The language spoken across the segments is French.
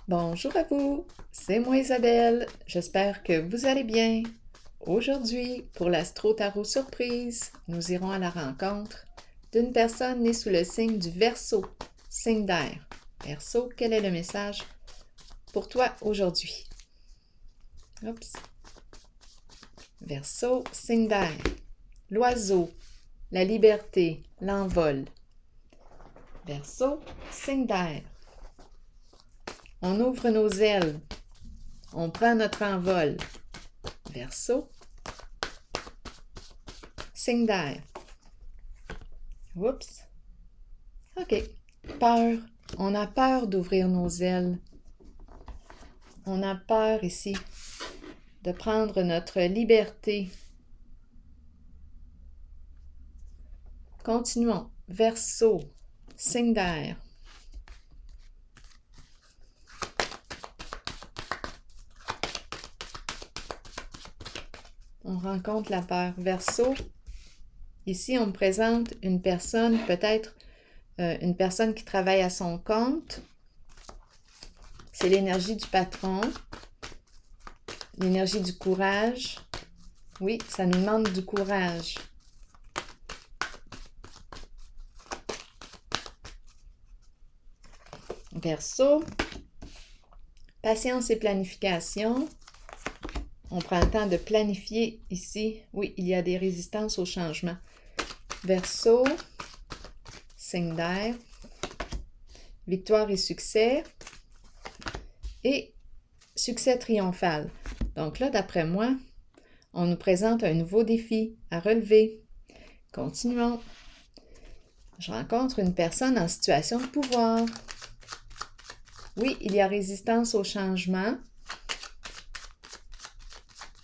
Bonjour à vous, c'est moi Isabelle, j'espère que vous allez bien. Aujourd'hui, pour l'Astro Tarot Surprise, nous irons à la rencontre d'une personne née sous le signe du Verseau, signe d'air. Verseau, quel est le message pour toi aujourd'hui? Oups. Verseau, signe d'air. L'oiseau, la liberté, l'envol. Verseau, signe d'air. On ouvre nos ailes. On prend notre envol. Verseau, signe d'air. Oups. OK. Peur. On a peur d'ouvrir nos ailes. On a peur ici de prendre notre liberté. Continuons. Verseau, signe d'air. On rencontre la peur. Verseau, ici on me présente une personne, peut-être une personne qui travaille à son compte. C'est l'énergie du patron, l'énergie du courage. Oui, ça nous demande du courage. Verseau, patience et planification. On prend le temps de planifier ici. Oui, il y a des résistances au changement. Verseau, signe d'air, victoire et succès, et succès triomphal. Donc là, d'après moi, on nous présente un nouveau défi à relever. Continuons. Je rencontre une personne en situation de pouvoir. Oui, il y a résistance au changement.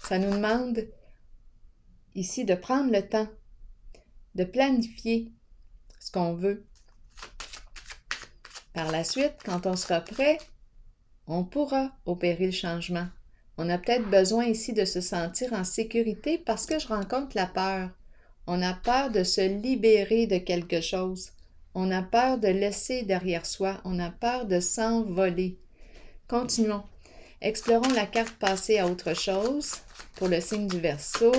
Ça nous demande ici de prendre le temps, de planifier ce qu'on veut. Par la suite, quand on sera prêt, on pourra opérer le changement. On a peut-être besoin ici de se sentir en sécurité parce que je rencontre la peur. On a peur de se libérer de quelque chose. On a peur de laisser derrière soi. On a peur de s'envoler. Continuons. Explorons la carte passée à autre chose. Pour le signe du Verseau,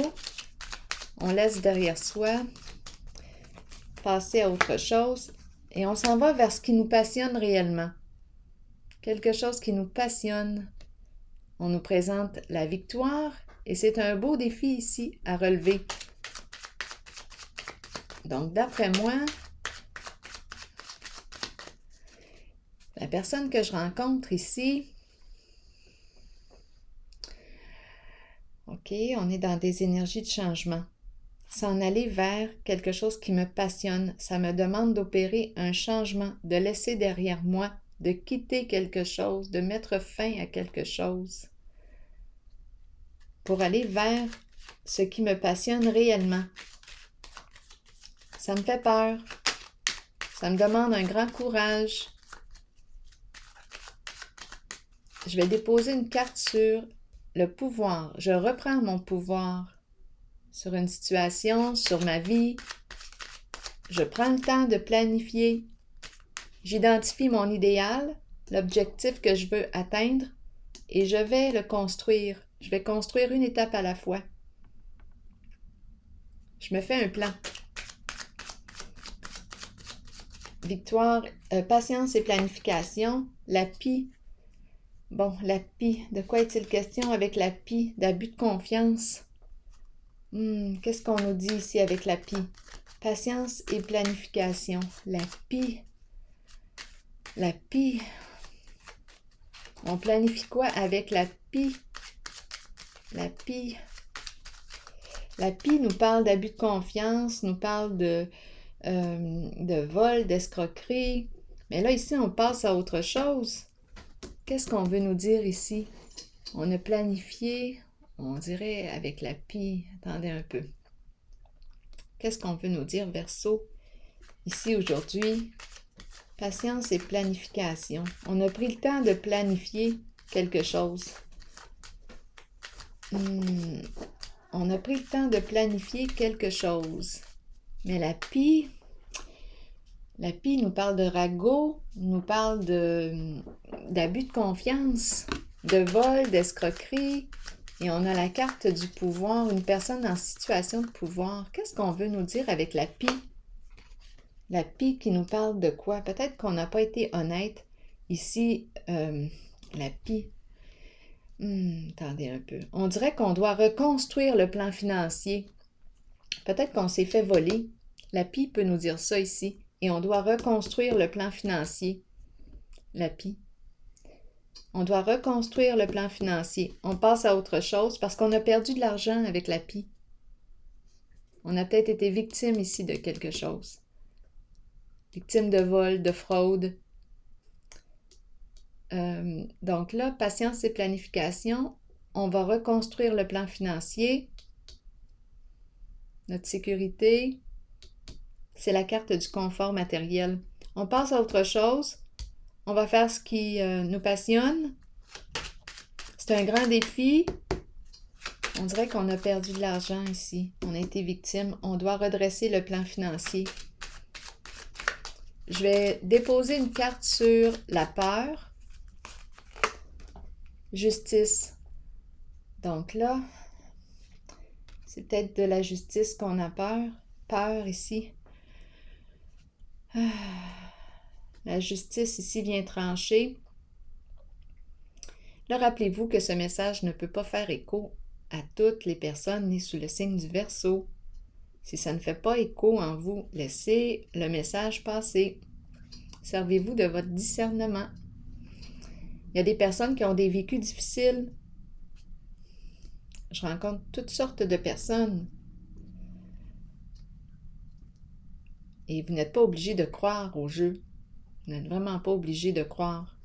on laisse derrière soi, passer à autre chose, et on s'en va vers ce qui nous passionne réellement. Quelque chose qui nous passionne. On nous présente la victoire, et c'est un beau défi ici à relever. Donc, d'après moi, la personne que je rencontre ici, OK, on est dans des énergies de changement. S'en aller vers quelque chose qui me passionne. Ça me demande d'opérer un changement, de laisser derrière moi, de quitter quelque chose, de mettre fin à quelque chose pour aller vers ce qui me passionne réellement. Ça me fait peur. Ça me demande un grand courage. Je vais déposer une carte sur le pouvoir. Je reprends mon pouvoir sur une situation, sur ma vie. Je prends le temps de planifier. J'identifie mon idéal, l'objectif que je veux atteindre, et je vais le construire. Je vais construire une étape à la fois. Je me fais un plan. Victoire, patience et planification. La pie. Bon, la pie. De quoi est-il question avec la pie? D'abus de confiance. Qu'est-ce qu'on nous dit ici avec la pie? Patience et planification. La pie. La pie. On planifie quoi avec la pie? La pie. La pie nous parle d'abus de confiance, nous parle de vol, d'escroquerie. Mais là, ici, on passe à autre chose. Qu'est-ce qu'on veut nous dire ici? On a planifié, on dirait avec la pie. Attendez un peu. Qu'est-ce qu'on veut nous dire, Verseau? Ici, aujourd'hui, patience et planification. On a pris le temps de planifier quelque chose. On a pris le temps de planifier quelque chose. Mais la pie nous parle de ragot, nous parle d'abus de confiance, de vol, d'escroquerie. Et on a la carte du pouvoir, une personne en situation de pouvoir. Qu'est-ce qu'on veut nous dire avec la pie? La pie qui nous parle de quoi? Peut-être qu'on n'a pas été honnête. Ici, la pie. Attendez un peu. On dirait qu'on doit reconstruire le plan financier. Peut-être qu'on s'est fait voler. La pie peut nous dire ça ici. Et on doit reconstruire le plan financier. La pie. On doit reconstruire le plan financier. On passe à autre chose parce qu'on a perdu de l'argent avec la pie. On a peut-être été victime ici de quelque chose. Victime de vol, de fraude. Donc là, patience et planification. On va reconstruire le plan financier. Notre sécurité. C'est la carte du confort matériel. On passe à autre chose. On va faire ce qui nous passionne. C'est un grand défi. On dirait qu'on a perdu de l'argent ici. On a été victime. On doit redresser le plan financier. Je vais déposer une carte sur la peur. Justice. Donc là, c'est peut-être de la justice qu'on a peur. Peur ici. La justice ici vient trancher. Là, rappelez-vous que ce message ne peut pas faire écho à toutes les personnes nées sous le signe du Verseau. Si ça ne fait pas écho en vous, laissez le message passer. Servez-vous de votre discernement. Il y a des personnes qui ont des vécus difficiles. Je rencontre toutes sortes de personnes. Et vous n'êtes pas obligé de croire au jeu. Vous n'êtes vraiment pas obligé de croire.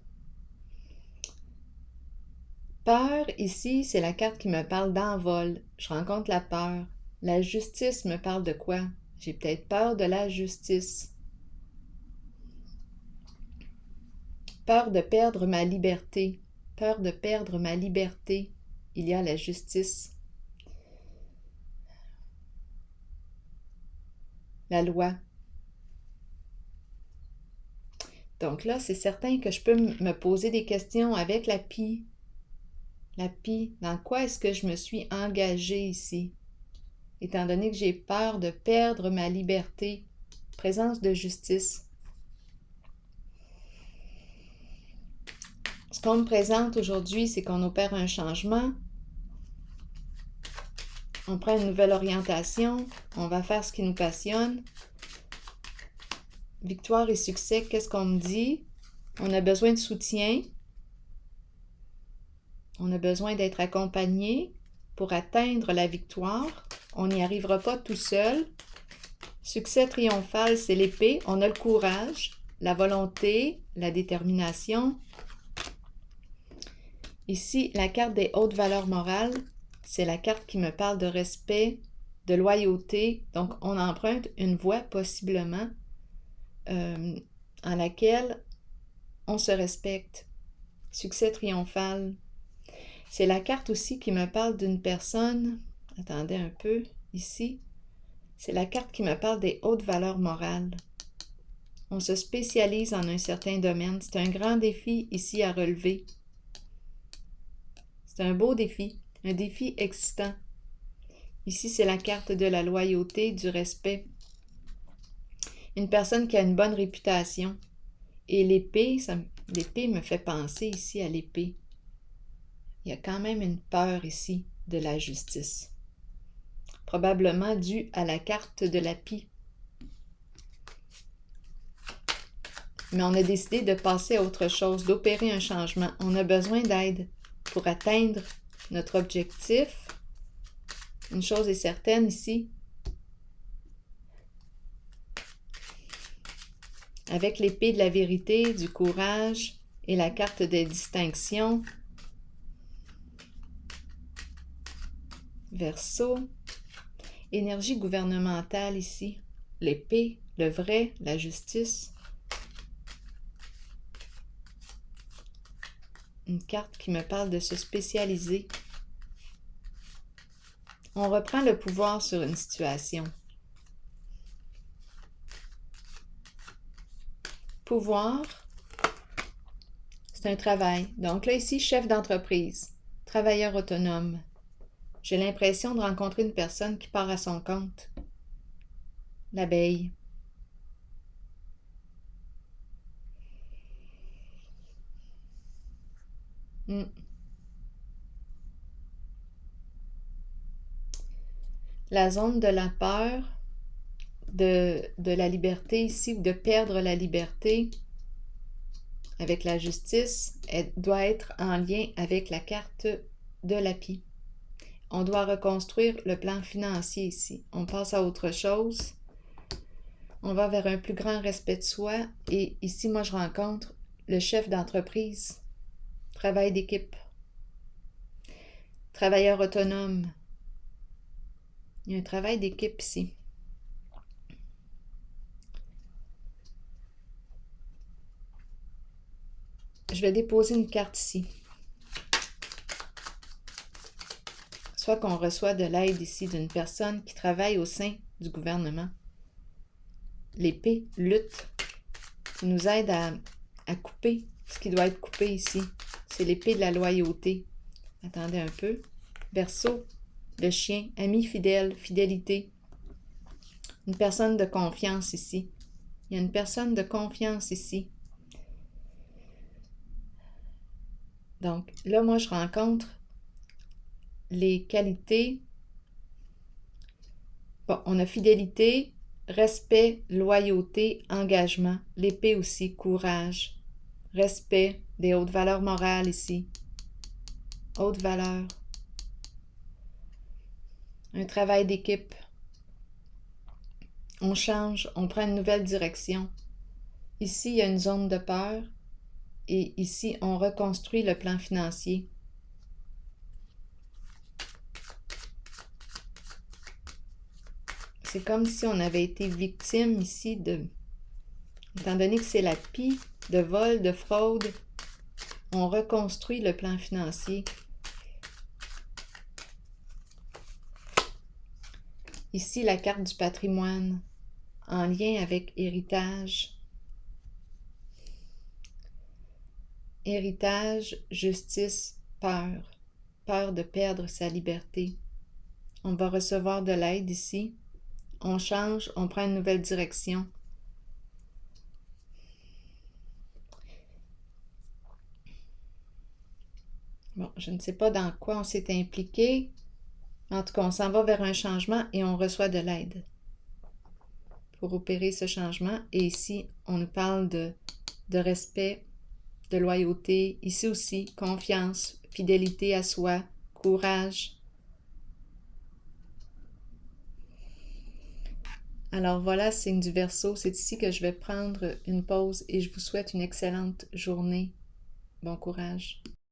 Peur, ici, c'est la carte qui me parle d'envol. Je rencontre la peur. La justice me parle de quoi? J'ai peut-être peur de la justice. Peur de perdre ma liberté. Peur de perdre ma liberté. Il y a la justice. La loi. Donc là, c'est certain que je peux me poser des questions avec la pie. La pie, dans quoi est-ce que je me suis engagée ici? Étant donné que j'ai peur de perdre ma liberté. Présence de justice. Ce qu'on me présente aujourd'hui, c'est qu'on opère un changement. On prend une nouvelle orientation. On va faire ce qui nous passionne. Victoire et succès, qu'est-ce qu'on me dit? On a besoin de soutien. On a besoin d'être accompagné pour atteindre la victoire. On n'y arrivera pas tout seul. Succès triomphal, c'est l'épée. On a le courage, la volonté, la détermination. Ici, la carte des hautes valeurs morales, c'est la carte qui me parle de respect, de loyauté. Donc, on emprunte une voie possiblement en laquelle on se respecte. Succès triomphal. C'est la carte aussi qui me parle d'une personne. Attendez un peu, ici. C'est la carte qui me parle des hautes valeurs morales. On se spécialise en un certain domaine. C'est un grand défi ici à relever. C'est un beau défi, un défi excitant. Ici, c'est la carte de la loyauté, du respect. Une personne qui a une bonne réputation. Et l'épée, l'épée me fait penser ici à l'épée. Il y a quand même une peur ici de la justice. Probablement due à la carte de la pie. Mais on a décidé de passer à autre chose, d'opérer un changement. On a besoin d'aide pour atteindre notre objectif. Une chose est certaine ici. Avec l'épée de la vérité, du courage et la carte de distinction. Verseau. Énergie gouvernementale ici. L'épée, le vrai, la justice. Une carte qui me parle de se spécialiser. On reprend le pouvoir sur une situation. Pouvoir, C'est un travail. Donc là, ici, chef d'entreprise, travailleur autonome. J'ai l'impression de rencontrer une personne qui part à son compte. L'abeille. La zone de la peur, de la liberté ici, ou de perdre la liberté avec la justice, elle doit être en lien avec la carte de l'API. On doit reconstruire le plan financier ici. On passe à autre chose. On va vers un plus grand respect de soi. Et ici, moi, je rencontre le chef d'entreprise. Travail d'équipe. Travailleur autonome. Il y a un travail d'équipe ici. Je vais déposer une carte ici. Soit qu'on reçoit de l'aide ici d'une personne qui travaille au sein du gouvernement. L'épée, lutte, qui nous aide à couper ce qui doit être coupé ici. C'est l'épée de la loyauté. Attendez un peu. Verseau, le chien, ami fidèle, fidélité. Une personne de confiance ici. Il y a une personne de confiance ici. Donc là, moi, je rencontre les qualités. Bon, on a fidélité, respect, loyauté, engagement. L'épée aussi, courage, respect, des hautes valeurs morales ici. Hautes valeurs. Un travail d'équipe. On change, on prend une nouvelle direction. Ici, il y a une zone de peur et ici, on reconstruit le plan financier. C'est comme si on avait été victime ici de... Étant donné que c'est la pie de vol, de fraude, on reconstruit le plan financier. Ici, la carte du patrimoine, en lien avec héritage. Héritage, justice, peur. Peur de perdre sa liberté. On va recevoir de l'aide ici. On change, on prend une nouvelle direction. Bon, je ne sais pas dans quoi on s'est impliqué. En tout cas, on s'en va vers un changement et on reçoit de l'aide pour opérer ce changement. Et ici, on nous parle de respect, de loyauté. Ici aussi, confiance, fidélité à soi, courage. Alors voilà, signe du Verseau. C'est ici que je vais prendre une pause et je vous souhaite une excellente journée. Bon courage.